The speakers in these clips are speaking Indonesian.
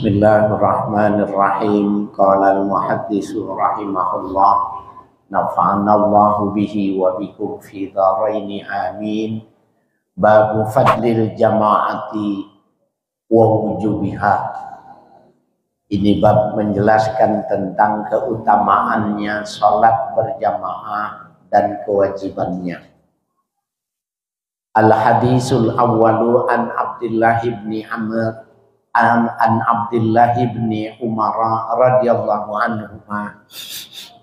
Bismillahirrahmanirrahim. Qala al-muhaddisu rahimahullah, nafa'anallahu bihi wa bikum fi dharaini amin. Babu fadlil jama'ati wa wujubiha. Ini bab menjelaskan tentang keutamaannya salat berjamaah dan kewajibannya. Al-hadisul awwalu an Abdullah ibn Amr an Abdullah ibn Umar radhiyallahu anhuma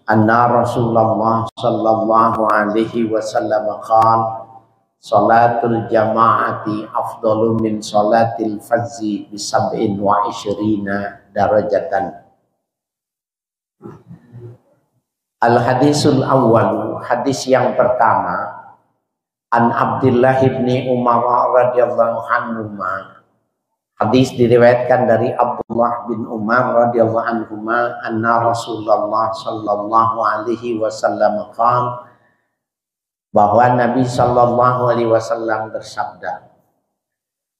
anna Rasulullah sallallahu alaihi wasallam qala salatul jama'ati afdalu min salatil fazzi bi 27 darajatan. Al hadisul awwalu, hadis yang pertama, an Abdullah ibn Umar radhiyallahu anhuma. Hadis diriwayatkan dari Abdullah bin Umar radhiyallahu anhuma anna Rasulullah sallallahu alaihi wasallam qala, bahwa Nabi sallallahu alaihi wasallam bersabda,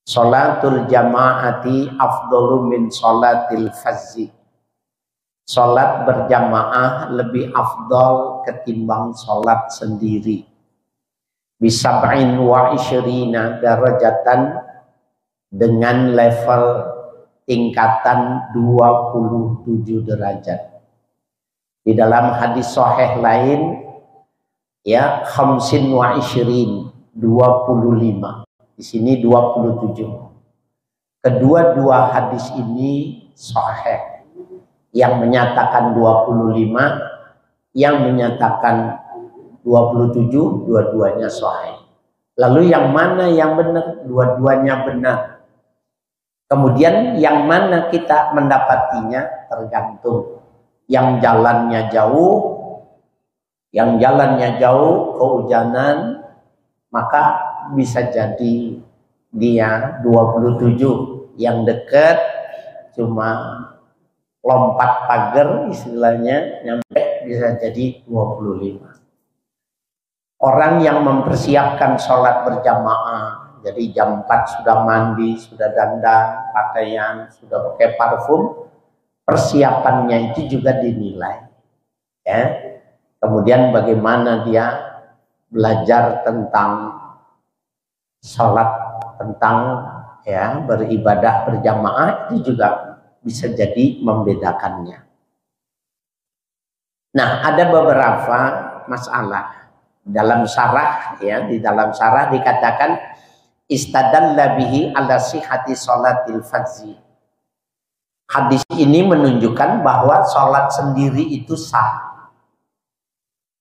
salatul jama'ati afdalu min salatil fazzi. Salat berjamaah lebih afdal ketimbang salat sendiri. Bisab'in wa isyrina darajatan, dengan level tingkatan 27 derajat. Di dalam hadis sahih lain, ya, khamsin wa isyirin, 25. Di sini 27. Kedua-dua hadis ini sahih. Yang menyatakan 25, yang menyatakan 27, dua-duanya sahih. Lalu yang mana yang benar? Dua-duanya benar. Kemudian yang mana kita mendapatinya tergantung. Yang jalannya jauh, kehujanan, maka bisa jadi dia 27. Yang dekat cuma lompat pagar istilahnya, nyampe bisa jadi 25. Orang yang mempersiapkan sholat berjamaah, jadi jam 4 sudah mandi, sudah dandan, pakaian, sudah pakai parfum, persiapannya itu juga dinilai. Ya. Kemudian bagaimana dia belajar tentang sholat, tentang ya beribadah berjamaah, itu juga bisa jadi membedakannya. Nah, ada beberapa masalah. Dalam syarah, ya, di dalam syarah dikatakan istadalla bihi ala sihhati sholatil fazzi. Hadis ini menunjukkan bahwa sholat sendiri itu sah.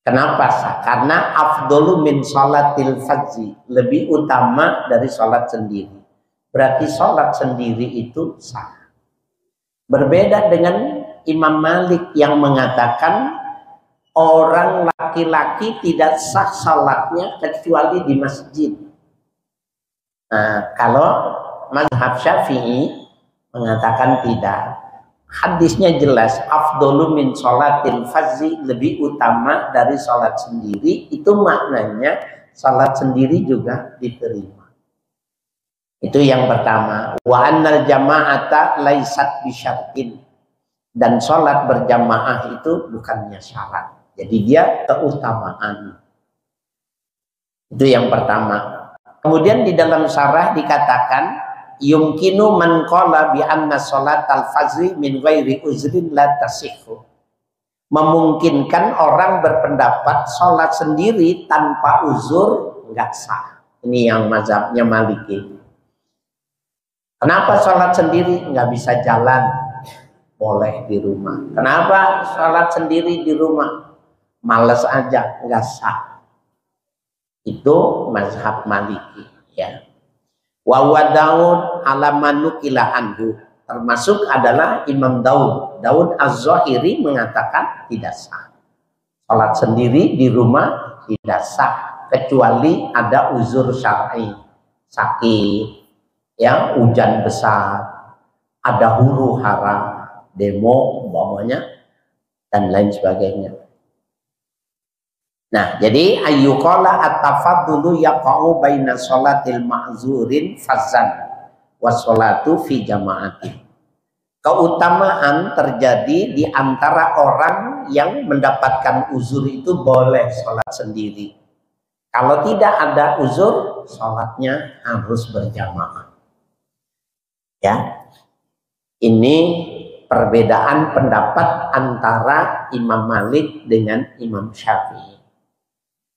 Kenapa sah? Karena afdalu min sholatil fazzi, lebih utama dari sholat sendiri. Berarti sholat sendiri itu sah. Berbeda dengan Imam Malik yang mengatakan orang laki-laki tidak sah salatnya kecuali di masjid. Nah, kalau mazhab Syafi'i mengatakan tidak. Hadisnya jelas, afdalu min sholatil fazzi, lebih utama dari salat sendiri. Itu maknanya salat sendiri juga diterima. Itu yang pertama. Wa annal jama'ata laisat bisyartin. Dan salat berjamaah itu bukannya syarat. Jadi dia keutamaan. Itu yang pertama. Kemudian di dalam syarah dikatakan yumkinu man qala bi anna sholatal fazri min ghairi uzrin la tasihhu. Memungkinkan orang berpendapat sholat sendiri tanpa uzur enggak sah. Ini yang mazhabnya Maliki. Kenapa sholat sendiri enggak bisa jalan? Boleh di rumah. Kenapa sholat sendiri di rumah? Males aja, enggak sah. Itu mazhab Maliki, ya. Wa Daud ala manukila anhu, termasuk adalah Imam Daud Az-Zahiri mengatakan tidak sah. Salat sendiri di rumah tidak sah kecuali ada uzur syar'i, sakit, ya, hujan besar, ada huru hara, demo umpamanya, dan lain sebagainya. Nah, jadi ayyuqala at-tafaddulu yaqa'u baina sholatil ma'zurin fazan wa sholatu fi jama'ati. keutamaan terjadi di antara orang yang mendapatkan uzur itu boleh sholat sendiri. Kalau tidak ada uzur, sholatnya harus berjamaah. Ya, ini perbedaan pendapat antara Imam Malik dengan Imam Syafi'i.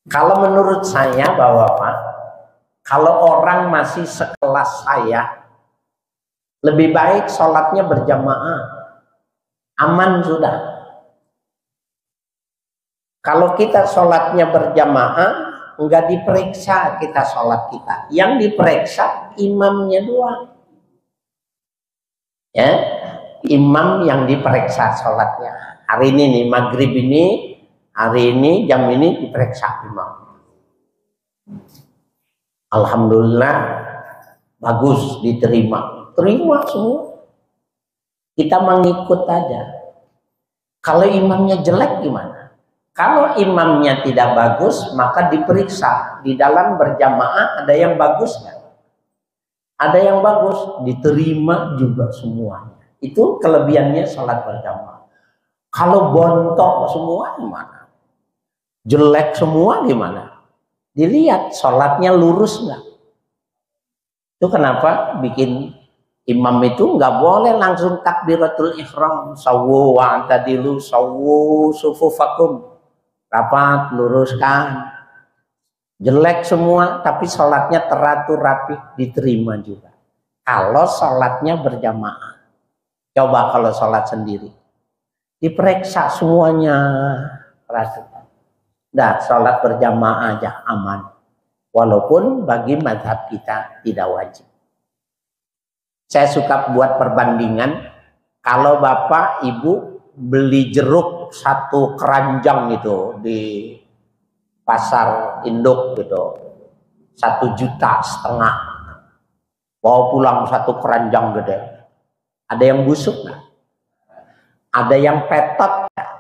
Kalau menurut saya, Bapak, kalau orang masih sekelas saya, lebih baik sholatnya berjamaah, aman sudah. Kalau kita sholatnya berjamaah, enggak diperiksa kita sholat kita. Yang diperiksa imamnya doang. Ya, imam yang diperiksa sholatnya. Hari ini nih, maghrib ini, hari ini jam ini diperiksa imam. Alhamdulillah bagus, diterima. Terima semua. Kita mengikut aja. Kalau imamnya jelek gimana? Kalau imamnya tidak bagus, maka diperiksa. Di dalam berjamaah ada yang bagus nggak? Ada yang bagus, diterima juga semuanya. Itu kelebihannya sholat berjamaah. Kalau bontok semua gimana? Jelek semua gimana? Dilihat sholatnya lurus nggak? Itu kenapa bikin imam itu nggak boleh langsung takbiratul ihram. Sawu wa'tadilu sawu sufufakum. Rapat, luruskan. Jelek semua, tapi sholatnya teratur rapi, diterima juga. Kalau sholatnya berjamaah. Coba kalau sholat sendiri. Diperiksa semuanya. Perhatikan. Nah, sholat berjamaah aja aman. Walaupun bagi mazhab kita tidak wajib. Saya suka buat perbandingan. Kalau bapak, ibu beli jeruk satu keranjang itu di pasar induk gitu, 1,5 juta, bawa pulang satu keranjang gede. Ada yang busuk nggak? Ada yang petot nggak?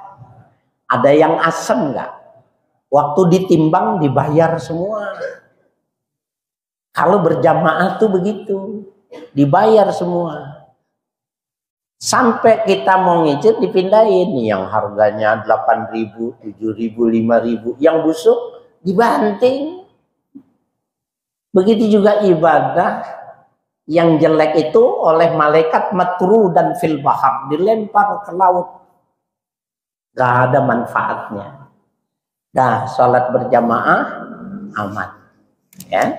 Ada yang asem nggak? Waktu ditimbang dibayar semua. Kalau berjamaah tuh begitu, dibayar semua. Sampai kita mau ngicip dipindahin, yang harganya 8.000, 7.000, 5.000, yang busuk dibanting. Begitu juga ibadah, yang jelek itu oleh malaikat matru dan fil bahar, dilempar ke laut. Gak ada manfaatnya. Nah, sholat berjamaah aman. Ya.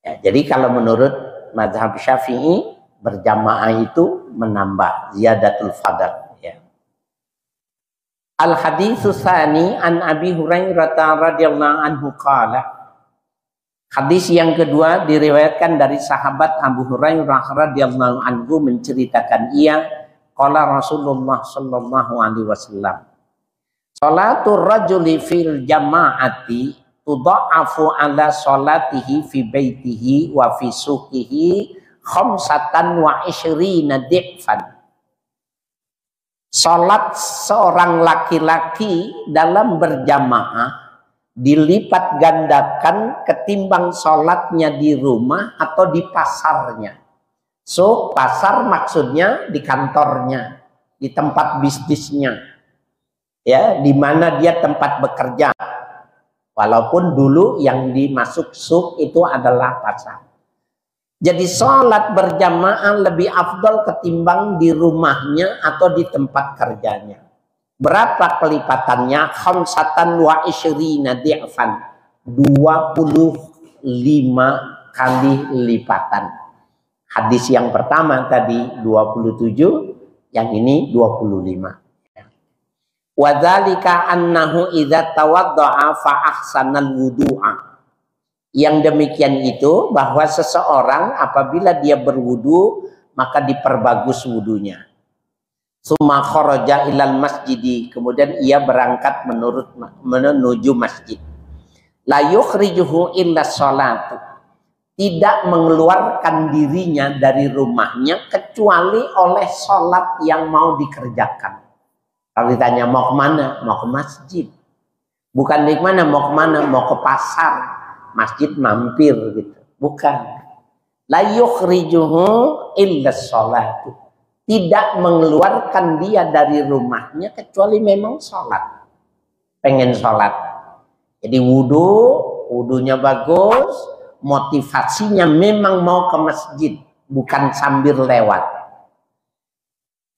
Ya, jadi kalau menurut mazhab Syafi'i, berjamaah itu menambah ziyadatul fadl. Ya. Al haditsus tsani an Abi Hurairah radhiyallahu anhu qala. Hadis yang kedua diriwayatkan dari sahabat Abu Hurairah radhiyallahu anhu, menceritakan ia qala Rasulullah sallallahu alaihi wasallam, salatul rajuli fil jama'ati tudha'afu ala salatihi fi baitihi wa fi suqihi 25 di'fan. Salat seorang laki-laki dalam berjamaah dilipat gandakan ketimbang salatnya di rumah atau di pasarnya. So, pasar maksudnya di kantornya, di tempat bisnisnya. Ya, di mana dia tempat bekerja. Walaupun dulu yang dimasuk suk itu adalah pasar. Jadi sholat berjamaah lebih afdal ketimbang di rumahnya atau di tempat kerjanya. Berapa kelipatannya? Khamsatan wa isyrina di'fan. 25 kali lipatan. Hadis yang pertama tadi 27, yang ini 25. Wadzalika annahu idza tawaddaa fa ahsanal wudu'a. Yang demikian itu bahwa seseorang apabila dia berwudu maka diperbagus wudunya. Summa kharaja ilal masjidi, kemudian ia berangkat menuju masjid. La yukhrijuhu illa sholatu, tidak mengeluarkan dirinya dari rumahnya kecuali oleh sholat yang mau dikerjakan. Kalau ditanya mau kemana? Mau ke masjid. Bukan di mana, mau kemana? Mau ke pasar. Masjid mampir gitu. Bukan. La yukhrijuhu illa sholatu. Tidak mengeluarkan dia dari rumahnya kecuali memang sholat. Pengen sholat. Jadi wudunya bagus, motivasinya memang mau ke masjid, bukan sambil lewat.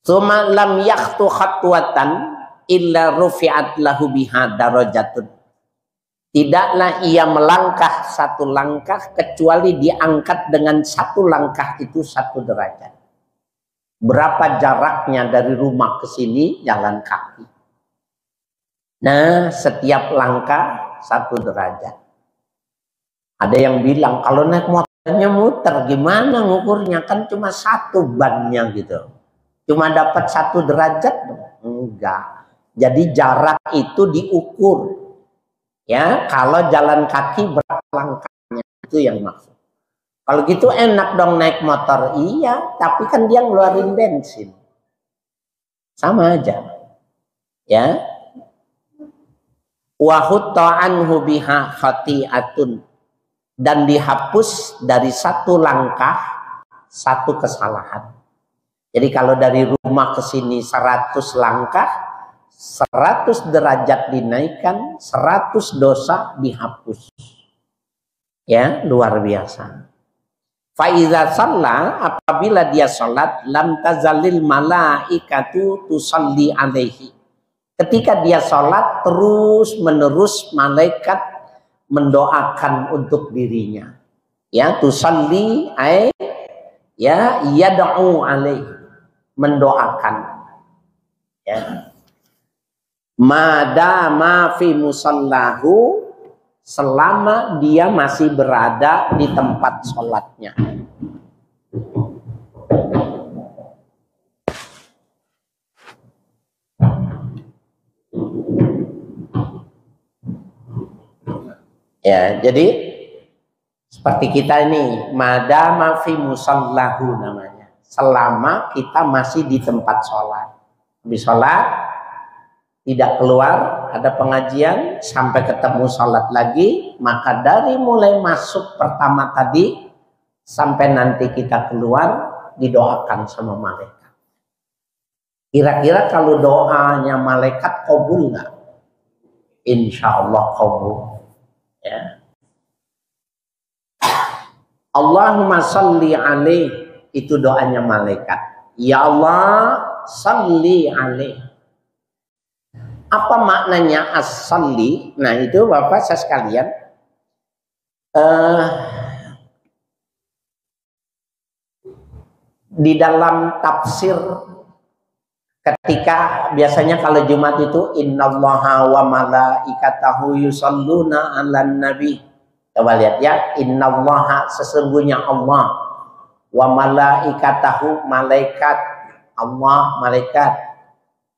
Tsumma lam yakhtu khatwatan illa rufi'at lahu biha darajatun. Tidaklah ia melangkah satu langkah kecuali diangkat dengan satu langkah itu satu derajat. Berapa jaraknya dari rumah ke sini? Jalan kaki. Nah, setiap langkah satu derajat. Ada yang bilang kalau naik motornya muter, gimana ngukurnya? Kan cuma satu bannya gitu. Cuma dapat satu derajat? Enggak. Jadi jarak itu diukur. Ya, kalau jalan kaki berapa langkahnya, itu yang maksud. Kalau gitu enak dong naik motor. Iya, tapi kan dia ngeluarin bensin. Sama aja. Ya. Wa hutta anhu biha khati'atun. Dan dihapus dari satu langkah satu kesalahan. Jadi kalau dari rumah ke sini 100 langkah, 100 derajat dinaikkan, 100 dosa dihapus. Ya, luar biasa. Faiza shalla, apabila dia sholat, lam tazalil malaikatu tusalli alaihi. Ketika dia sholat, terus menerus malaikat mendoakan untuk dirinya. Ya, tusalli ay ya yad'u alaihi, mendoakan. Ya. Madama fi musallahu, selama dia masih berada di tempat sholatnya. Ya, jadi seperti kita ini, madama fi musallahu namanya. Selama kita masih di tempat sholat. Habis sholat, tidak keluar, ada pengajian, sampai ketemu sholat lagi, maka dari mulai masuk pertama tadi, sampai nanti kita keluar, didoakan sama malaikat. Kira-kira kalau doanya malaikat kabul nggak? Insya Allah kabul. Ya. Allahumma sholli alaih, itu doanya malaikat. Ya Allah, sholli alaih. Apa maknanya as-sholli? Nah itu Bapak saya sekalian, di dalam tafsir ketika biasanya kalau Jumat itu innallaha wa malaikatahu yusholluna 'alan nabi. Coba lihat ya, innallaha, sesungguhnya Allah, wa malaikatahu, malaikat Allah, malaikat,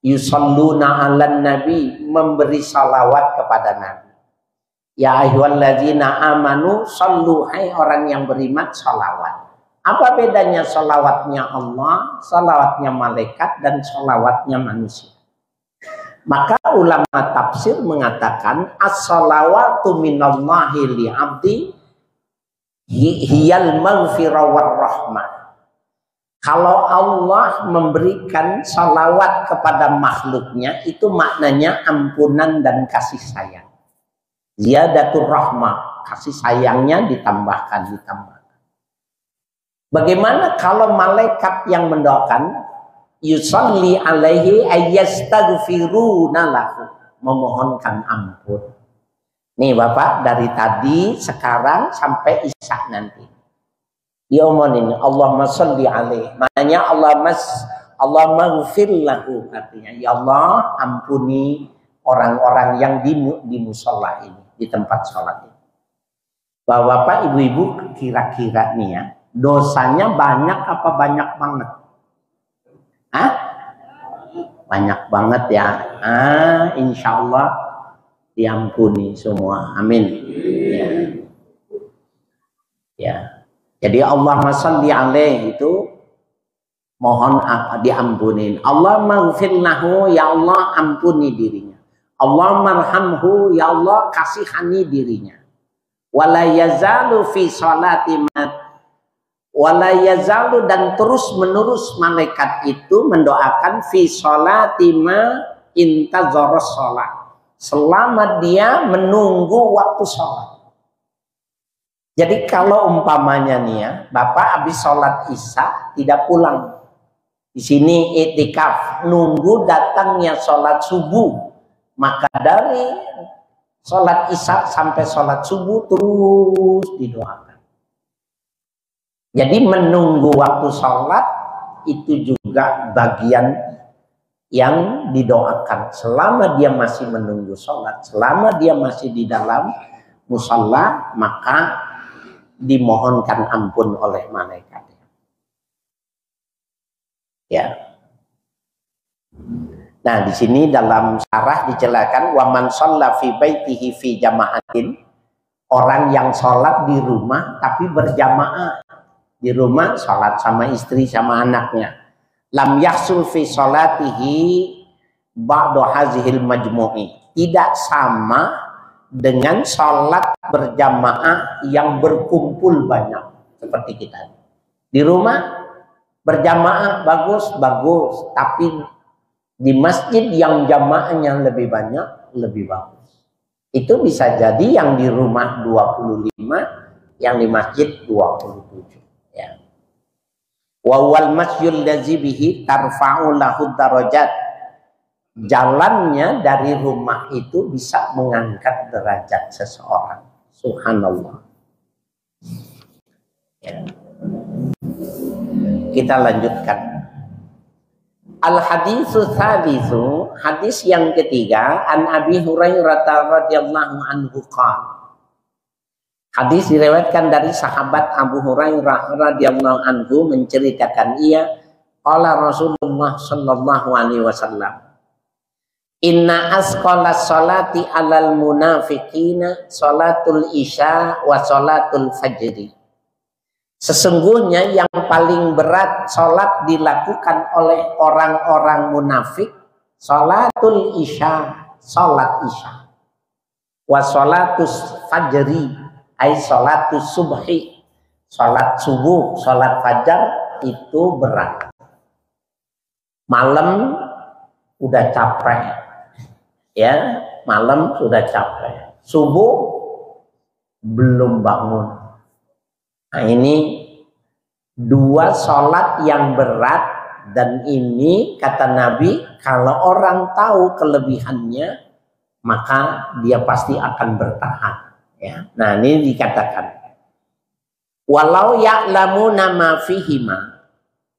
yusholluna 'alan nabi, memberi salawat kepada Nabi. Ya ayyuhalladzina amanu shollu, hai orang yang beriman, salawat. Apa bedanya salawatnya Allah, salawatnya malaikat, dan salawatnya manusia? Maka ulama tafsir mengatakan as-salawatu minallahi li'abdi hiyal maghfirah warahmah. Kalau Allah memberikan salawat kepada makhluknya, itu maknanya ampunan dan kasih sayang. Ziyadatur rahmah, kasih sayangnya ditambahkan. Bagaimana kalau malaikat yang mendoakan, yusalli alaihi ayyastaghfiruna lahu, memohonkan ampun. Nih Bapak, dari tadi sekarang sampai isya nanti diomongin Allahumma sholli alaihi, maknanya Allahumma ghfir lahu, artinya ya Allah ampuni orang-orang yang di musola ini, di tempat sholat ini. Bapak ibu-ibu, kira-kira nih ya, dosanya banyak apa banyak banget? Hah? Banyak banget ya. Insya Allah diampuni semua. Amin. Ya. Jadi Allahumma sholli alaihi itu mohon diampunin. Allahumma ghfir lahu, ya Allah ampuni dirinya. Allahumma arhamhu, ya Allah kasihani dirinya. Wala yazalu fi sholati Wala yazalu, dan terus menerus malaikat itu mendoakan fi sholati ma intazara sholat, selama dia menunggu waktu sholat. Jadi kalau umpamanya nih ya, Bapak habis sholat isya tidak pulang, di sini iktikaf nunggu datangnya sholat subuh, maka dari sholat isya sampai sholat subuh terus didoakan. Jadi menunggu waktu sholat itu juga bagian yang didoakan. Selama dia masih menunggu sholat, selama dia masih di dalam musalla, maka dimohonkan ampun oleh malaikat. Ya. Nah, di sini dalam syarah dijelaskan wa man shalla fi baitihi fi jama'atin, orang yang sholat di rumah tapi berjamaah. Di rumah sholat sama istri sama anaknya, lam yahsul fi sholatihi ba'du hazihil majmu'i, tidak sama dengan sholat berjamaah yang berkumpul banyak seperti kita. Di rumah berjamaah bagus, tapi di masjid yang jamaahnya lebih banyak lebih bagus. Itu bisa jadi yang di rumah 25, yang di masjid 27. Ya. Wa wal masyul ladzi bihi tarfa'u lahu darajat. Jalannya dari rumah itu bisa mengangkat derajat seseorang. Subhanallah. Ya. Kita lanjutkan. Al haditsu tsalitsu, hadis yang ketiga, an Abi Hurairah radhiyallahu anhu qala. Hadis diriwayatkan dari sahabat Abu Hurairah radhiyallahu anhu menceritakan ia, qala Rasulullah sallallahu alaihi wasallam, inna asqala sholati alal munafiqina sholatul isya wa sholatul fajri. Sesungguhnya yang paling berat sholat dilakukan oleh orang-orang munafik sholatul isya, sholat isya, wa sholatus fajri, ay sholatus subhi, sholat subuh, sholat fajar itu berat. Malam udah capek, ya, malam sudah capek, subuh belum bangun. Nah, ini dua sholat yang berat, dan ini kata Nabi, kalau orang tahu kelebihannya maka dia pasti akan bertahan. Ya. Nah, ini dikatakan walau ya'lamuna ma fihima,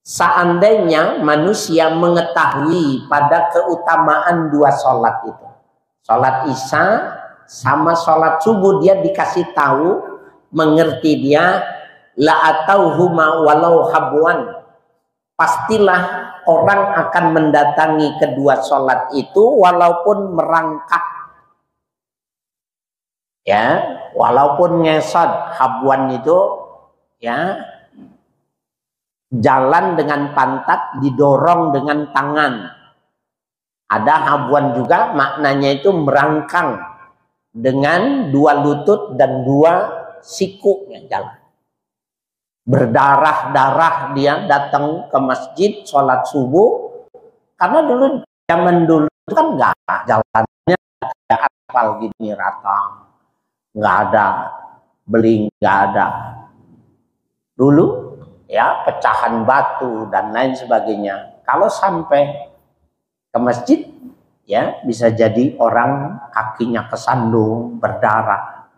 seandainya manusia mengetahui pada keutamaan dua sholat itu, sholat isya sama sholat subuh, dia dikasih tahu, mengerti dia, la atauhuma walau habwan, pastilah orang akan mendatangi kedua sholat itu walaupun merangkak. Ya, walaupun ngesot, habwan itu ya jalan dengan pantat, didorong dengan tangan. Ada habwan juga maknanya itu merangkang dengan dua lutut dan dua siku yang jalan. Berdarah-darah dia datang ke masjid sholat subuh, karena dulu zaman dulu kan nggak jalannya ada aspal gini rata, nggak ada beling, nggak ada. Dulu ya pecahan batu dan lain sebagainya. Kalau sampai ke masjid ya bisa jadi orang kakinya kesandung, berdarah.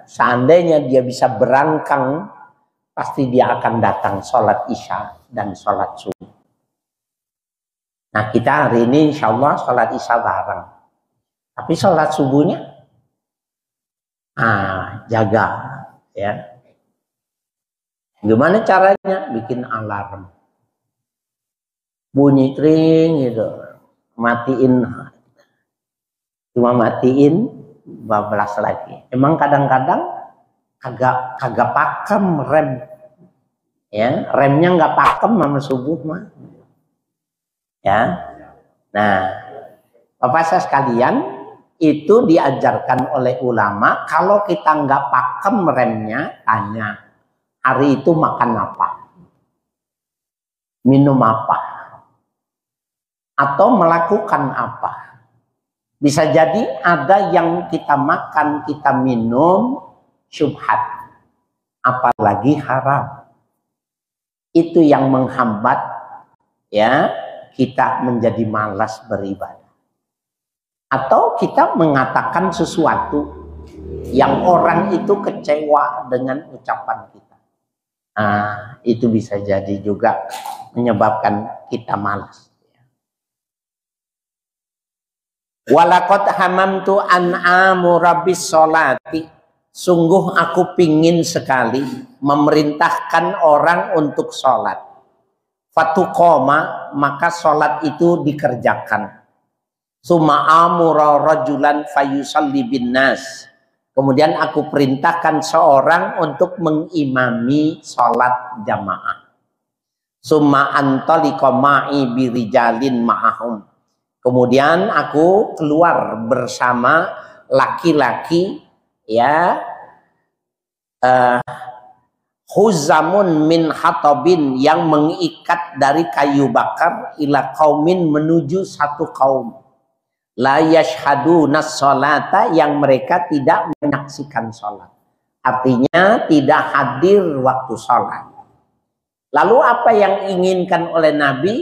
Seandainya dia bisa berangkang, pasti dia akan datang sholat isya dan sholat subuh. Nah, kita hari ini insya Allah sholat isya bareng, tapi sholat subuhnya jaga ya. Gimana caranya? Bikin alarm, bunyi tring gitu, matiin, cuma matiin, bablas lagi. Emang kadang-kadang kagak pakem rem, ya, remnya nggak pakem sama subuh mah, ya. Nah, Bapak saya sekalian, itu diajarkan oleh ulama, kalau kita nggak pakem remnya, tanya, hari itu makan apa, minum apa, atau melakukan apa. Bisa jadi ada yang kita makan, kita minum syubhat, apalagi haram. Itu yang menghambat ya kita menjadi malas beribadah. Atau kita mengatakan sesuatu yang orang itu kecewa dengan ucapan kita. Nah, itu bisa jadi juga menyebabkan kita malas. Walaqad hamamtu an amura bis sholati. Sungguh aku pingin sekali memerintahkan orang untuk sholat. Fatuqoma, maka sholat itu dikerjakan. Summa amura rajulan fayusalli bin nas. Kemudian aku perintahkan seorang untuk mengimami sholat jamaah. Summa antaliqa ma'i birijalin ma'ahum. Kemudian aku keluar bersama laki-laki ya huzamun min hatabin yang mengikat dari kayu bakar ila qaumin menuju satu kaum la yashhaduna sholata yang mereka tidak menyaksikan sholat, artinya tidak hadir waktu sholat. Lalu apa yang diinginkan oleh Nabi?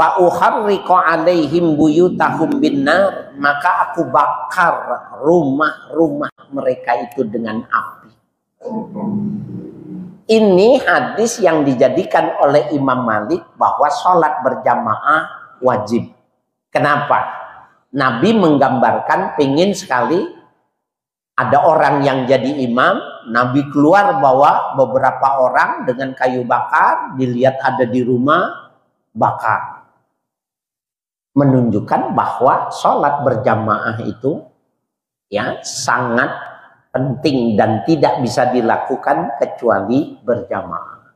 Fa'uharriqu alaihim buyutahum binnar, maka aku bakar rumah-rumah mereka itu dengan api. Ini hadis yang dijadikan oleh Imam Malik bahwa sholat berjamaah wajib. Kenapa? Nabi menggambarkan pengen sekali ada orang yang jadi imam, Nabi keluar bawa beberapa orang dengan kayu bakar, dilihat ada di rumah, bakar. Menunjukkan bahwa sholat berjamaah itu ya sangat penting dan tidak bisa dilakukan kecuali berjamaah.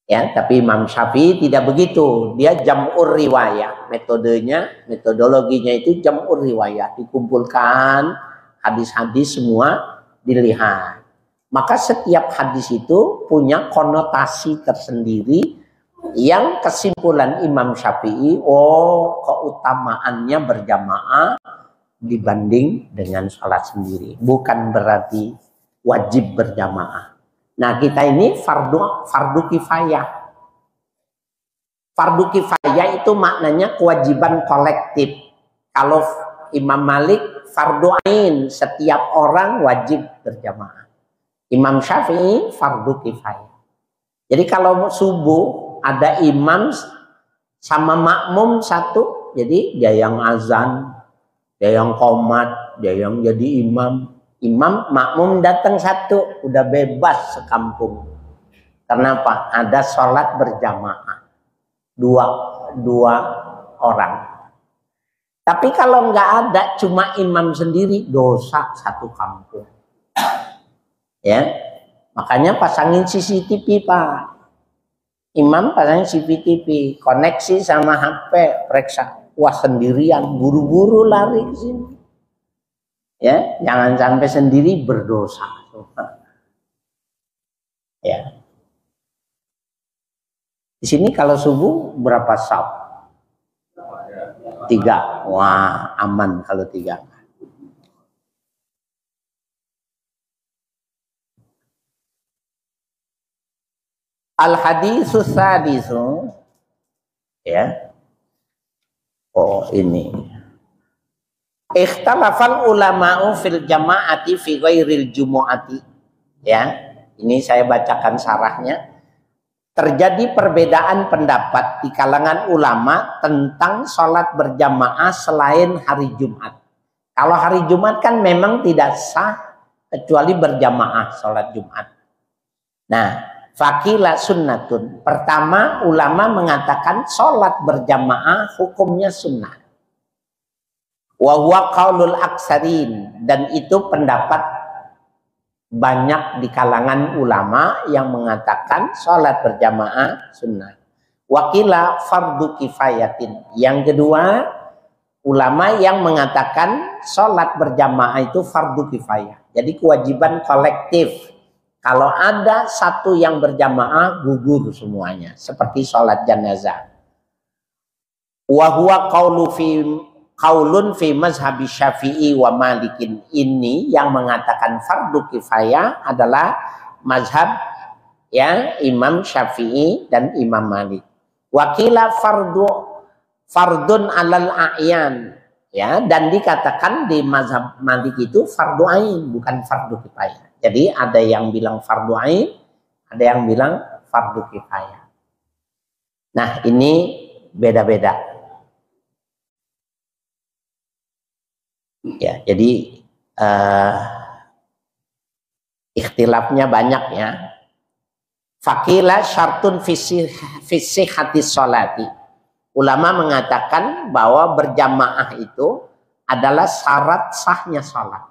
Ya, tapi Imam Syafi'i tidak begitu. Dia jam'ur riwayah. Metodologinya itu jam'ur riwayah. Dikumpulkan hadis-hadis semua dilihat. Maka setiap hadis itu punya konotasi tersendiri. Yang kesimpulan Imam Syafi'i, keutamaannya berjamaah dibanding dengan sholat sendiri. Bukan berarti wajib berjamaah. Nah, kita ini fardu kifayah. Fardu kifayah itu maknanya kewajiban kolektif. Kalau Imam Malik fardu ain, setiap orang wajib berjamaah. Imam Syafi'i fardu kifayah. Jadi kalau subuh ada imam sama makmum satu, jadi dia yang azan, dia yang qomat, dia yang jadi imam. Imam makmum datang satu, udah bebas sekampung. Kenapa? Ada sholat berjamaah dua orang. Tapi kalau nggak ada, cuma imam sendiri, dosa satu kampung. Ya, makanya pasangin CCTV Pak. Imam pasang CCTV, koneksi sama HP, periksa. Wah, sendirian, buru-buru lari ke sini. Ya, jangan sampai sendiri berdosa. Ya. Di sini kalau subuh berapa saf? 3. Wah, aman kalau 3. Al-haditsus sadisu ya. Ini. Ikhtalafal ulama'u fil jama'ati fi ghairil jumu'ati. Ya. Ini saya bacakan syarahnya. Terjadi perbedaan pendapat di kalangan ulama tentang sholat berjamaah selain hari Jumat. Kalau hari Jumat kan memang tidak sah kecuali berjamaah sholat Jumat. Nah, fakila sunnatun. Pertama, ulama mengatakan sholat berjamaah hukumnya sunnah. Wa huwa qaulul aksarin, dan itu pendapat banyak di kalangan ulama yang mengatakan sholat berjamaah sunnah. Wakila fardu kifayatin. Yang kedua, ulama yang mengatakan sholat berjamaah itu fardu kifayah. Jadi kewajiban kolektif. Kalau ada satu yang berjamaah, gugur semuanya. Seperti sholat jenazah. Wa huwa qaulun fi mazhabi Syafi'i wa Malikin. Ini yang mengatakan fardu kifayah adalah mazhab ya Imam Syafi'i dan Imam Malik. Wakila fardun alal a'yan. Ya, dan dikatakan di mazhab Malik itu fardu ain, bukan fardu kifayah. Jadi ada yang bilang fardu ain, ada yang bilang fardu kifayah. Nah, ini beda-beda. Ya, jadi ikhtilafnya banyak ya. Fakila syartun fisih hati sholati. Ulama mengatakan bahwa berjamaah itu adalah syarat sahnya sholat.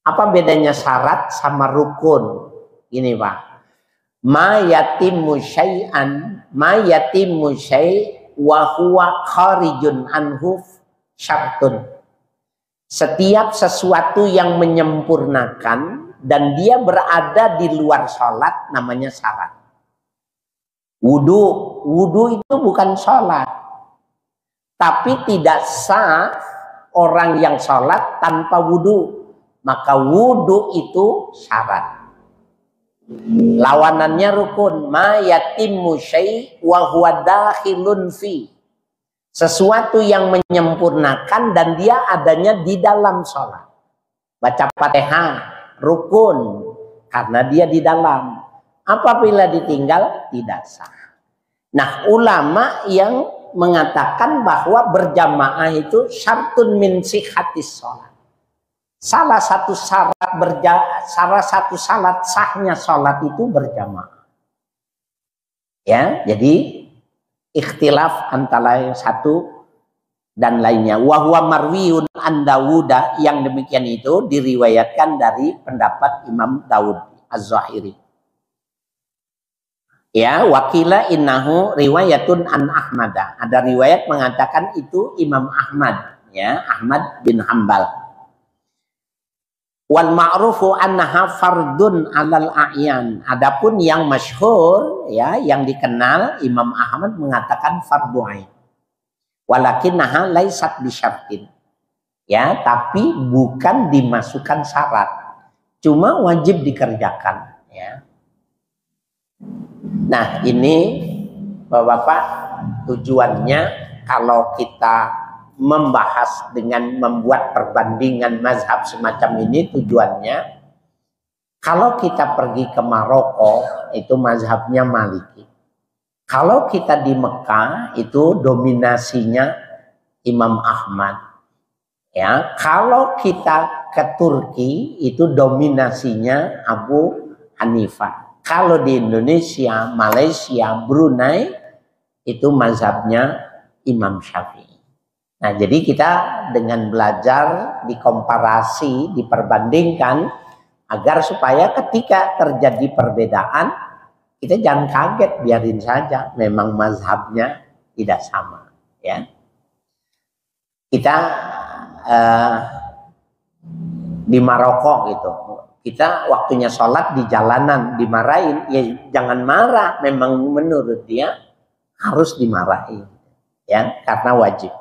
Apa bedanya syarat sama rukun? Ini Pak. Ma yatimmu syai'an, ma yatimmu syai' wa huwa kharijun anhu syartun. Setiap sesuatu yang menyempurnakan dan dia berada di luar sholat namanya syarat. Wudu itu bukan sholat. Tapi tidak sah orang yang sholat tanpa wudu. Maka wudu itu syarat. Lawanannya rukun. Ma yatimmu syai' wa huwa dakhilun fi. Sesuatu yang menyempurnakan dan dia adanya di dalam sholat. Baca Fatihah, rukun. Karena dia di dalam. Apabila ditinggal, tidak sah. Nah, ulama yang mengatakan bahwa berjamaah itu syartun min sihhatis sholat. Salah satu syarat sahnya sholat itu berjamaah. Ya, jadi ikhtilaf antara yang satu dan lainnya. Wa huwa marwiyun an Dawuda, yang demikian itu diriwayatkan dari pendapat Imam Daud Az-Zahiri. Ya, wakila innahu riwayatun an Ahmad. Ada riwayat mengatakan itu Imam Ahmad, ya, Ahmad bin Hambal. Wal ma'rufu annaha fardun 'alal a'yan. Adapun yang masyhur ya, yang dikenal Imam Ahmad mengatakan fardu ain. Walakinnaha laisat bisyartin. Ya, tapi bukan dimasukkan syarat. Cuma wajib dikerjakan, ya. Nah, ini Bapak-bapak, tujuannya kalau kita membahas dengan membuat perbandingan mazhab semacam ini, tujuannya kalau kita pergi ke Maroko itu mazhabnya Maliki. Kalau kita di Mekah itu dominasinya Imam Ahmad. Ya, kalau kita ke Turki itu dominasinya Abu Hanifah. Kalau di Indonesia, Malaysia, Brunei itu mazhabnya Imam Syafi'i. Nah, jadi kita dengan belajar dikomparasi, diperbandingkan agar supaya ketika terjadi perbedaan kita jangan kaget, biarin saja, memang mazhabnya tidak sama, ya. Kita di Maroko gitu, kita waktunya sholat di jalanan dimarahin, ya jangan marah, memang menurut dia harus dimarahin, ya, karena wajib.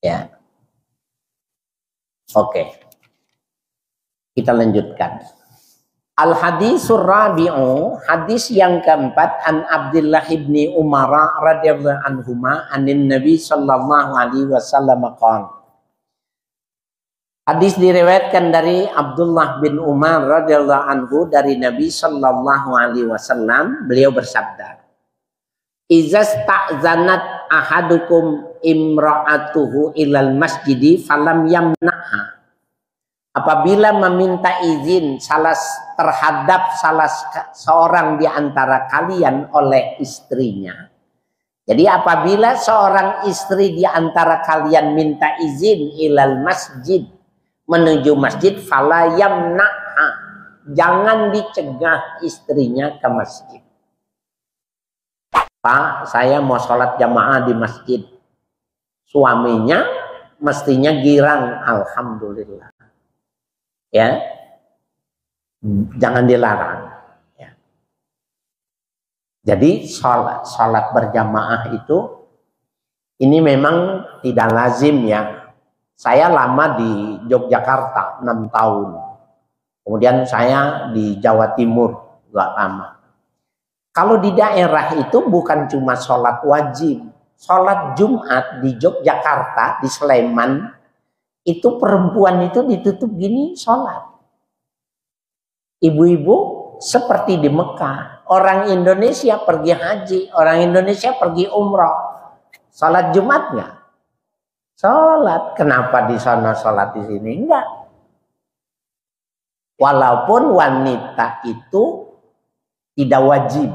Ya, oke, kita lanjutkan. Al hadisur rabi'u, hadis yang keempat, an Abdullah ibni Umar radhiyallahu anhuma anin Nabi sallallahu alaihi wasallam qala. Hadis diriwayatkan dari Abdullah bin Umar radhiyallahu anhu dari Nabi sallallahu alaihi wasallam, beliau bersabda, "Iza sta'zanat ahadukum imra'atuhu ilal masjidi falam yamna'ha." Apabila meminta izin terhadap salah seorang di antara kalian oleh istrinya. Jadi apabila seorang istri di antara kalian minta izin ilal masjid, menuju masjid, fala yamna'ha, jangan dicegah istrinya ke masjid. Pak, saya mau sholat jamaah di masjid. Suaminya mestinya girang, alhamdulillah. Ya, jangan dilarang. Ya. Jadi sholat berjamaah itu ini memang tidak lazim ya. Saya lama di Yogyakarta 6 tahun. Kemudian saya di Jawa Timur gak lama. Kalau di daerah itu bukan cuma sholat wajib. Sholat Jumat di Yogyakarta, di Sleman, itu perempuan itu ditutup gini sholat. Ibu-ibu seperti di Mekah. Orang Indonesia pergi haji, orang Indonesia pergi umroh. Sholat Jumat nggak? Sholat. Kenapa di sana sholat di sini? Enggak. Walaupun wanita itu tidak wajib.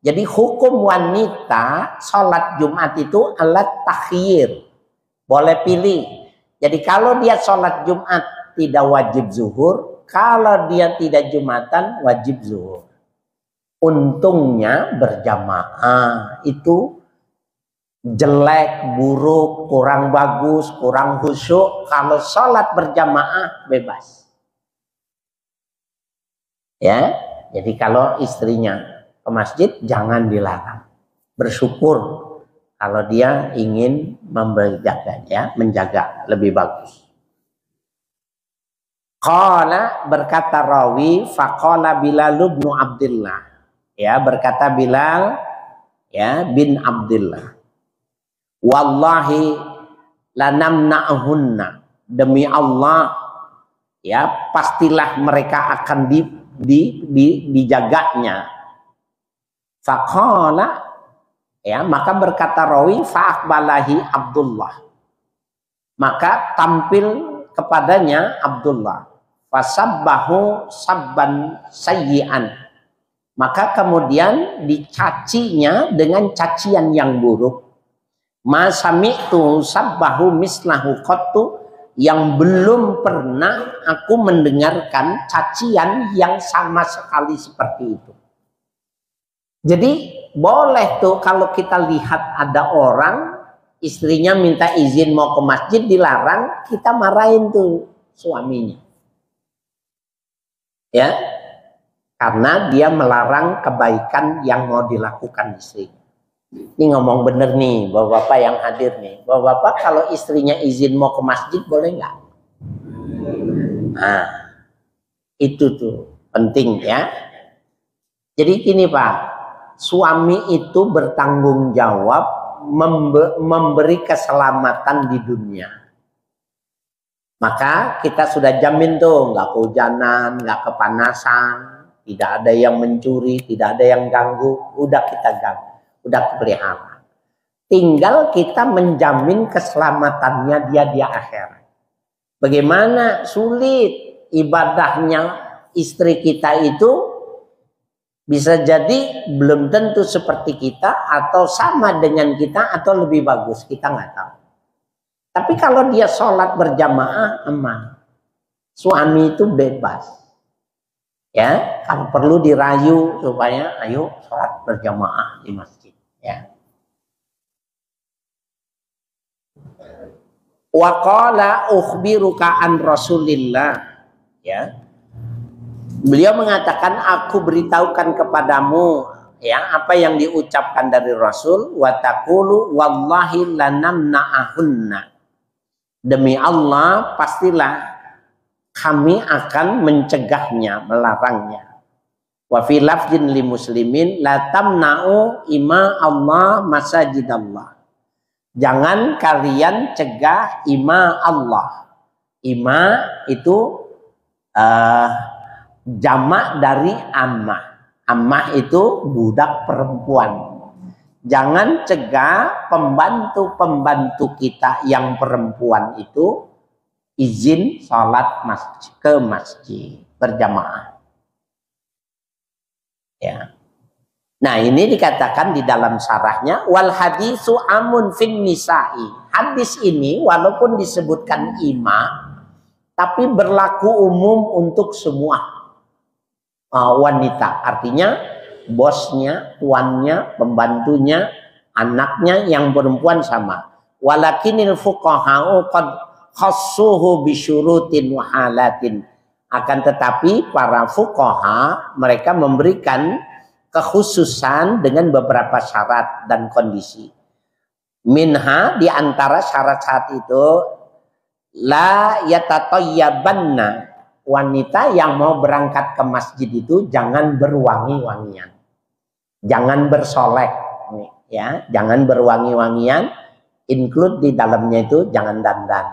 Jadi hukum wanita sholat Jumat itu alat takhir. Boleh pilih. Jadi kalau dia sholat Jumat tidak wajib zuhur. Kalau dia tidak Jumatan wajib zuhur. Untungnya berjamaah itu jelek, buruk, kurang bagus, kurang khusyuk. Kalau sholat berjamaah bebas. Ya, jadi kalau istrinya ke masjid jangan dilarang. Bersyukur kalau dia ingin menjaga lebih bagus. Qala berkata rawi faqala Bilal bin Abdullah. Ya, berkata Bilal ya bin Abdullah. Wallahi lanamna'hunna. Demi Allah ya pastilah mereka akan dijaganya. Faqala ya, maka berkata rawi fa'aqbalahi Abdullah. Maka tampil kepadanya Abdullah. Fasabbahu sabban sayyi'an. Maka kemudian dicacinya dengan cacian yang buruk. Ma sami'tu sabbahu mislahu qattu, yang belum pernah aku mendengarkan cacian yang sama sekali seperti itu. Jadi boleh tuh kalau kita lihat ada orang istrinya minta izin mau ke masjid dilarang, kita marahin tuh suaminya. Ya. Karena dia melarang kebaikan yang mau dilakukan istrinya. Ini ngomong bener nih, bapak-bapak yang hadir nih. Bapak-bapak kalau istrinya izin mau ke masjid boleh nggak? Nah, itu tuh penting ya. Jadi gini Pak. Suami itu bertanggung jawab memberi keselamatan di dunia. Maka kita sudah jamin tuh nggak kehujanan, nggak kepanasan, tidak ada yang mencuri, tidak ada yang ganggu, udah kita ganggu, udah pelihara. Tinggal kita menjamin keselamatannya dia di akhirat. Bagaimana sulit ibadahnya istri kita itu. Bisa jadi belum tentu seperti kita atau sama dengan kita atau lebih bagus, kita nggak tahu. Tapi kalau dia sholat berjamaah aman, suami itu bebas. Ya, kalau perlu dirayu supaya ayo sholat berjamaah di masjid. Ya. Wa qala ukhbiruka an Rasulillah. Ya. Beliau mengatakan aku beritahukan kepadamu ya apa yang diucapkan dari Rasul wa taqulu wallahi lanamna'ahunna. Demi Allah pastilah kami akan mencegahnya, melarangnya. Wa fi lafzin li muslimin la tamna'u ima Allah masajidallah. Jangan kalian cegah ima Allah. Ima itu jamak dari ammah. Ammah itu budak perempuan. Jangan cegah pembantu-pembantu kita yang perempuan itu izin sholat ke masjid berjamaah. Ya. Nah ini dikatakan di dalam syarahnya wal hadisu amun fin nisa'i. Hadis ini walaupun disebutkan ima tapi berlaku umum untuk semua wanita, artinya bosnya, tuannya, pembantunya, anaknya yang perempuan sama. Walakinil fuqaha'u qad khassuhu bisyurutin wa halatin. Akan tetapi para fuqaha mereka memberikan kekhususan dengan beberapa syarat dan kondisi. Minha di antara syarat-syarat itu la yatatayyabanna, wanita yang mau berangkat ke masjid itu jangan berwangi-wangian. Jangan bersolek ya, jangan berwangi-wangian, include di dalamnya itu jangan dandan.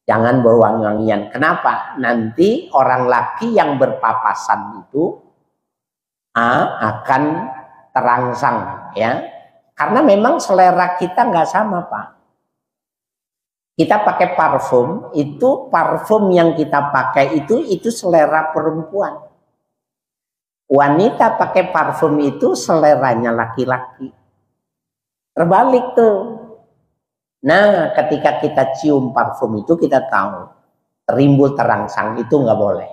Jangan berwangi-wangian. Kenapa? Nanti orang laki yang berpapasan itu akan terangsang ya. Karena memang selera kita nggak sama, Pak. Kita pakai parfum, itu parfum yang kita pakai itu selera perempuan. Wanita pakai parfum itu seleranya laki-laki. Terbalik tuh. Nah, ketika kita cium parfum itu kita tahu terimbul terangsang, itu nggak boleh.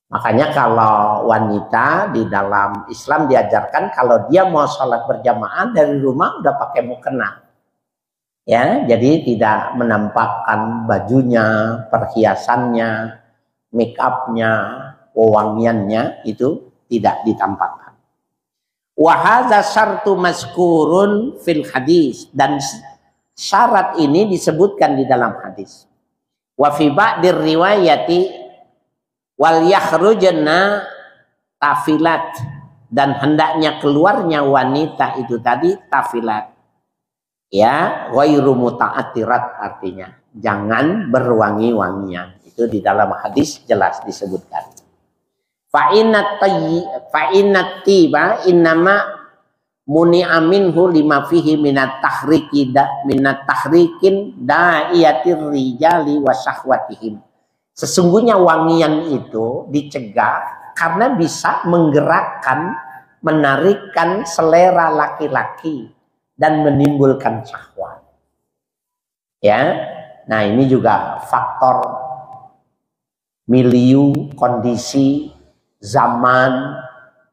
Makanya kalau wanita di dalam Islam diajarkan kalau dia mau sholat berjamaah dari rumah udah pakai mukena, ya, jadi tidak menampakkan bajunya, perhiasannya, make upnya, wewangiannya itu tidak ditampakkan. Wahadza syartu mazkurun fil hadis, dan syarat ini disebutkan di dalam hadis. Wa fi ba'dir riwayati wal yakhrujna tafilat, dan hendaknya keluarnya wanita itu tadi tafilat. Ya, ghairu muta'attirat, artinya jangan berwangi-wangian. Itu di dalam hadis jelas disebutkan. Fa inna tiba innama muni'a minhu lima fihi minat tahrikin da'iyatir rijali wa syahwatihim. Sesungguhnya wangian itu dicegah karena bisa menggerakkan, menarikkan selera laki-laki dan menimbulkan syahwat. Ya. Nah, ini juga faktor milieu, kondisi, zaman.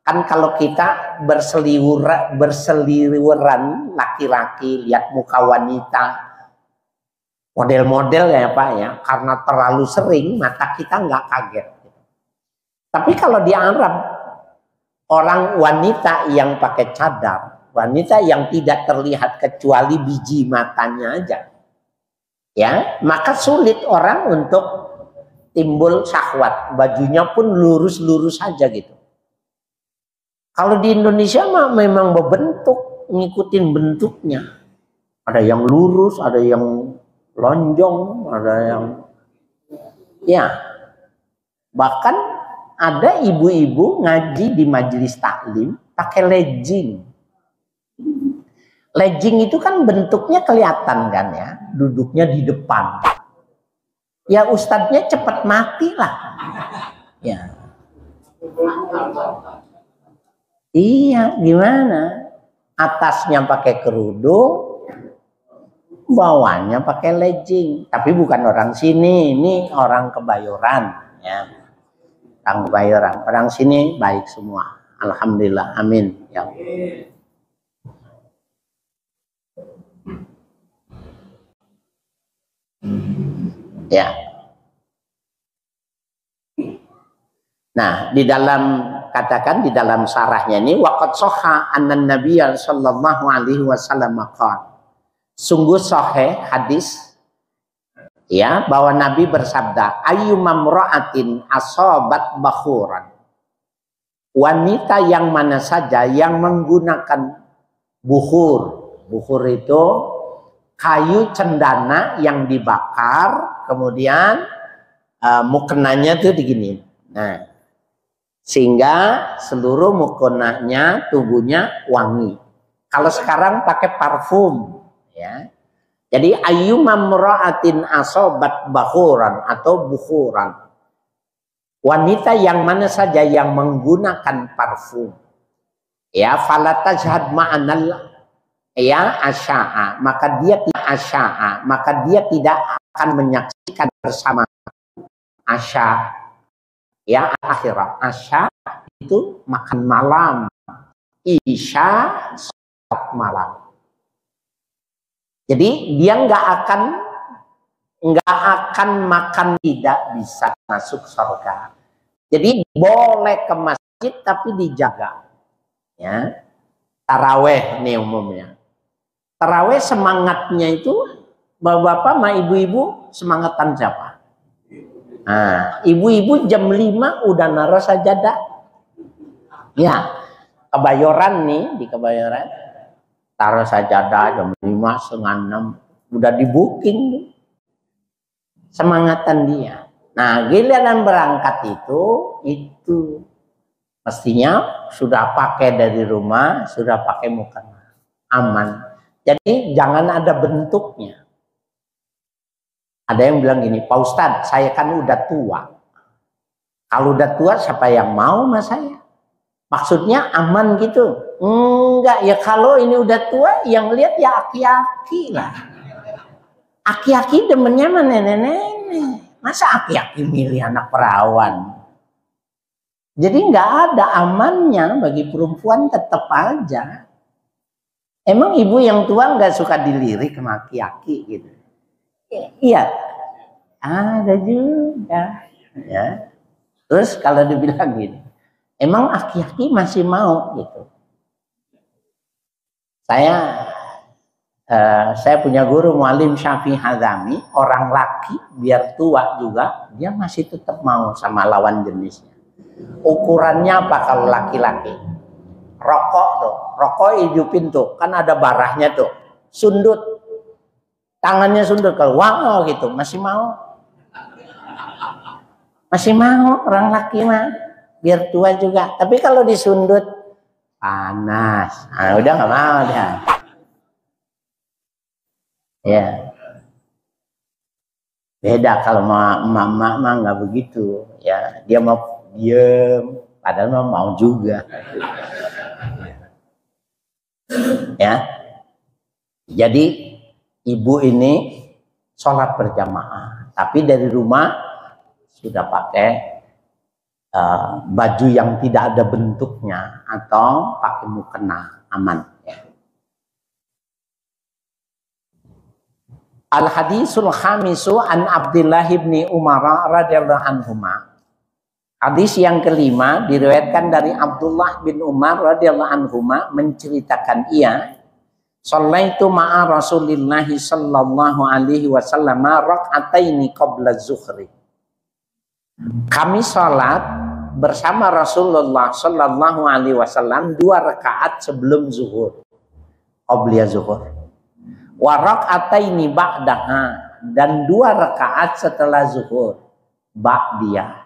Kan kalau kita berseliweran laki-laki, lihat muka wanita, model-model ya Pak ya, karena terlalu sering mata kita nggak kaget. Tapi kalau di Arab, orang wanita yang pakai cadar, wanita yang tidak terlihat kecuali biji matanya aja, ya, maka sulit orang untuk timbul syahwat. Bajunya pun lurus-lurus saja gitu. Kalau di Indonesia mah memang berbentuk, ngikutin bentuknya. Ada yang lurus, ada yang lonjong, ada yang ya. Bahkan ada ibu-ibu ngaji di majelis taklim pakai legging. Legging itu kan bentuknya kelihatan kan ya, duduknya di depan. Ya ustadznya cepat mati lah. Ya. Iya, gimana? Atasnya pakai kerudung, bawahnya pakai legging. Tapi bukan orang sini, ini orang Kebayoran, ya. Orang Kebayoran, orang sini baik semua. Alhamdulillah, amin. Ya. Ya. Nah, di dalam katakan di dalam sarahnya ini waqad sahha annan nabiyya sallallahu alaihi wasallam qala, sungguh sahih hadis ya bahwa Nabi bersabda, ayyumamra'atin asabat bakhuran, wanita yang mana saja yang menggunakan bukhur itu kayu cendana yang dibakar, kemudian mukenanya tuh digini. Nah, sehingga seluruh mukonanya, tubuhnya wangi. Kalau sekarang pakai parfum, ya. Jadi ayyumamra'atin asobat bakhuran atau bukhuran, wanita yang mana saja yang menggunakan parfum, ya, falatashhad ma'anal ya asya'a, maka dia tidak akan menyaksikan bersama asya. Ya, akhirat. Asya itu makan malam, isya sholat malam. Jadi dia nggak akan nggak akan makan, tidak bisa masuk surga. Jadi boleh ke masjid tapi dijaga. Ya, taraweh nih umumnya. Taraweh semangatnya itu bapak-bapak sama ibu-ibu semangatan siapa? Nah, ibu-ibu jam 5 udah naruh sajadah. Ya, Kebayoran nih, di Kebayoran taruh sajadah jam 5, setengah 6 udah di booking nih. Semangatan dia. Nah, giliran berangkat itu mestinya sudah pakai dari rumah, sudah pakai mukena, aman. Jadi jangan ada bentuknya. Ada yang bilang gini, Pak Ustadz, saya kan udah tua. Kalau udah tua siapa yang mau sama saya? Maksudnya aman gitu? Enggak, ya kalau ini udah tua yang lihat ya aki-aki lah. Aki-aki demennya sama nenek-nenek. Masa aki-aki milih anak perawan? Jadi nggak ada amannya bagi perempuan, tetap aja. Emang ibu yang tua nggak suka dilirik sama aki-aki gitu? Iya, ada juga. Ya. Terus kalau dibilang gini, emang aki-aki masih mau gitu? Saya punya guru mualim Syafi'i Hazami, orang laki biar tua juga dia masih tetap mau sama lawan jenisnya. Ukurannya apa kalau laki-laki? Rokok tuh, rokok hidupin tuh, kan ada barahnya tuh, sundut, tangannya sundut, kalau wow gitu masih mau, orang laki mah, biar tua juga. Tapi kalau disundut panas, nah, udah nggak mau dia. Ya, beda kalau mama mah nggak begitu, ya dia mau diem, padahal mau juga. Ya, jadi ibu ini sholat berjamaah, tapi dari rumah sudah pakai baju yang tidak ada bentuknya atau pakai mukena, aman. Al-hadisul khamisu an Abdullah bin Umar radhiyallahu anhuma. Hadis yang kelima diriwayatkan dari Abdullah bin Umar radhiyallahu anhuma, menceritakan ia shallaitu ma'a Rasulillah sallallahu alaihi wasallam rak'ataini qabla zuhri. Kami salat bersama Rasulullah sallallahu alaihi wasallam 2 rakaat sebelum zuhur, qabla zuhur. Wa rak'ataini ba'daha, dan 2 rakaat setelah zuhur, ba'diyah.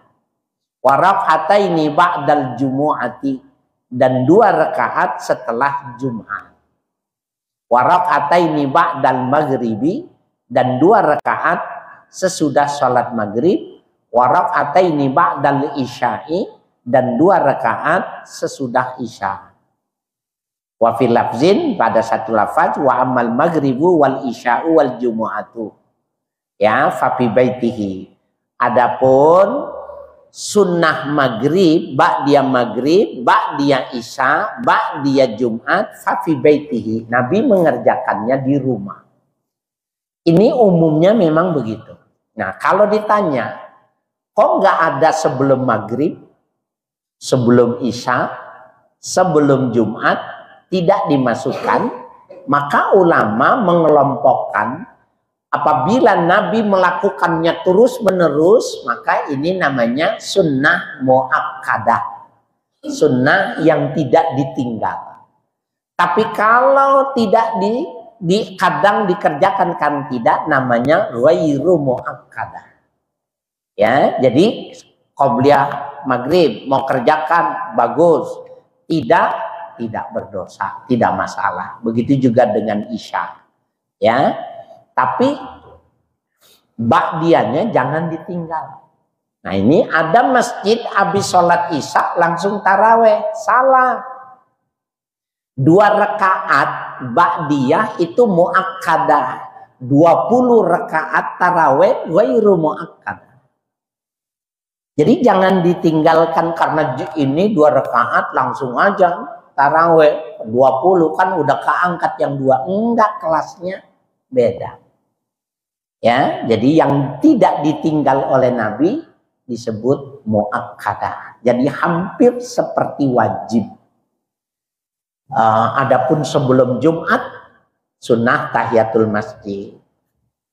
Wa rak'ataini ba'dal jumu'ati, dan 2 rakaat setelah Jumat. Wa rak'ataini ba'dal maghribi, dan 2 rakaat sesudah salat maghrib. Wa rak'ataini ba'dal isya'i, dan 2 rakaat sesudah isya. Wa fil lafzin, pada satu lafaz, wa amal maghribu wal isya'u wal jumu'atu, ya fa fi baitihi. Adapun sunnah maghrib, ba'diyah isya, ba'diyah Jumat, fa fi baitihi. Nabi mengerjakannya di rumah. Ini umumnya memang begitu. Nah, kalau ditanya, kok nggak ada sebelum maghrib, sebelum isya, sebelum Jumat, tidak dimasukkan, maka ulama mengelompokkan apabila Nabi melakukannya terus menerus, maka ini namanya sunnah muakkadah, sunnah yang tidak ditinggal. Tapi kalau tidak kadang dikerjakan, kan tidak, namanya ghairu muakkadah. Ya, jadi qobliyah maghrib mau kerjakan bagus, tidak berdosa, tidak masalah. Begitu juga dengan isya, ya. Tapi ba'diyahnya jangan ditinggal. Nah, ini ada masjid habis sholat isya langsung taraweh, salah. 2 rakaat ba'diyah itu muakkadah, 20 rakaat taraweh ghairu muakkadah. Jadi jangan ditinggalkan karena ini 2 rakaat langsung aja taraweh, 20 kan udah keangkat yang 2. Enggak, kelasnya beda. Ya, jadi yang tidak ditinggal oleh Nabi disebut muakkadah. Jadi hampir seperti wajib. Adapun sebelum Jumat sunnah tahiyatul masjid.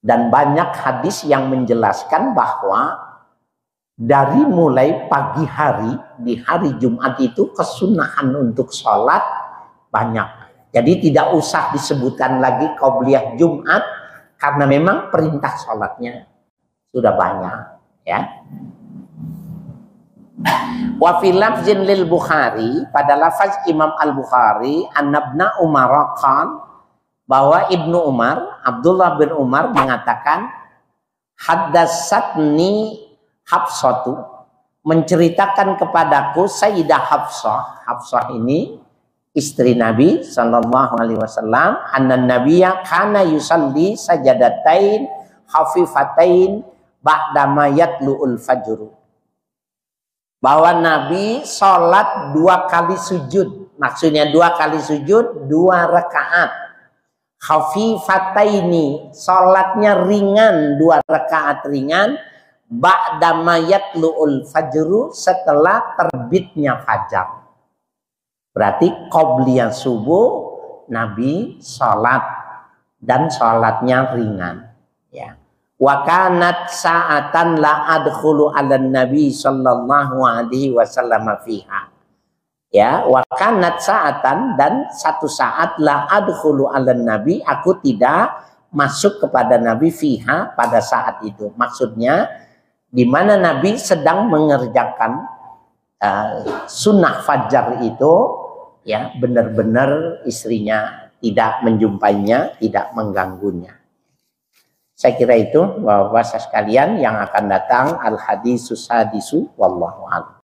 Dan banyak hadis yang menjelaskan bahwa dari mulai pagi hari di hari Jumat itu kesunahan untuk sholat banyak. Jadi tidak usah disebutkan lagi qobliyah Jumat karena memang perintah sholatnya sudah banyak, ya. Wa fil lafzin lil Bukhari, pada lafaz Imam Al-Bukhari, An-Ibnu Umar qan, bahwa Ibnu Umar, Abdullah bin Umar mengatakan, haddatsatni Hafsatu, menceritakan kepadaku Sayyidah Hafsah. Hafsah ini istri Nabi sallallahu alaihi wasallam, anna nabiyya kana yusalli sajadatain khafifatain ba'da ma yatlu'ul fajr. Bahwa Nabi sholat 2 kali sujud. Maksudnya 2 kali sujud, 2 rakaat. Khafifataini, sholatnya ringan, 2 rakaat ringan. Ba'da ma yatlu'ul fajr, setelah terbitnya fajar. Berarti qobliyah subuh Nabi sholat dan sholatnya ringan, ya. Wa kanat sa'atan la adkhulu 'alan nabi sallallahu alaihi wasallam fiha. Ya, wa kanat sa'atan, dan satu saat la adkhulu 'alan nabi, aku tidak masuk kepada Nabi fiha, pada saat itu. Maksudnya di mana Nabi sedang mengerjakan sunnah fajar itu, ya, benar-benar istrinya tidak menjumpainya, tidak mengganggunya. Saya kira itu Bapak-Bapak sekalian, yang akan datang al-hadisus hadisu wallahu a'lam.